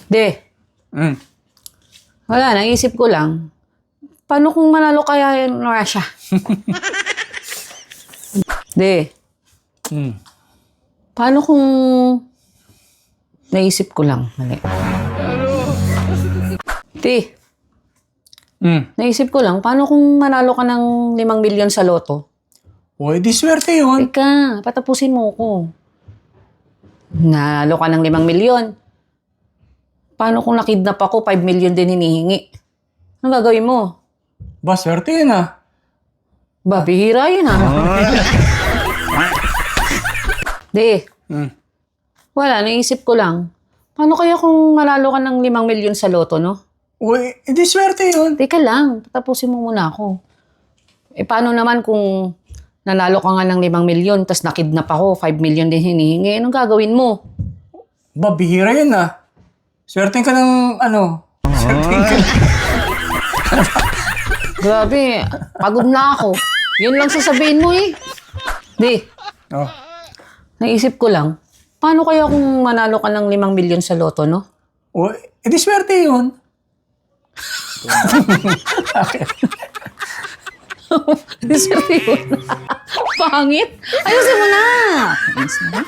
De, Mm. wala, naisip ko lang. Paano kung manalo kaya yung Russia? De, Mm. paano kung... Naisip ko lang. Mali. Di, Mm. naisip ko lang, paano kung manalo ka ng 5 milyon sa loto? O, di swerte yun. Teka, patapusin mo ko. Nanalo ka ng 5 milyon. Paano kung nakidnap ako, 5 milyon din hinihingi? Anong gagawin mo? Ba, swerte yun ah. Ba, bihira yun ah. Di, Mm. wala, naisip ko lang. Paano kaya kung manalo ka ng 5 milyon sa loto, no? O, di swerte yun. Teka lang, patapusin mo muna ako. Paano naman kung nanalo ka nga ng 5 milyon, tas nakidnap ako, 5 milyon din hinihingi, anong gagawin mo? Ba, bihira yun ah. Swerte ka ng ano. Swerte ka. Grabe, pagod na ako. Yun lang sasabihin mo eh. Di, Oh. naisip ko lang, paano kaya kung manalo ka ng 5 milyon sa loto, no? O, di swerte yun. Diserte yun. Pangit. Ayusin mo na. Ayos na.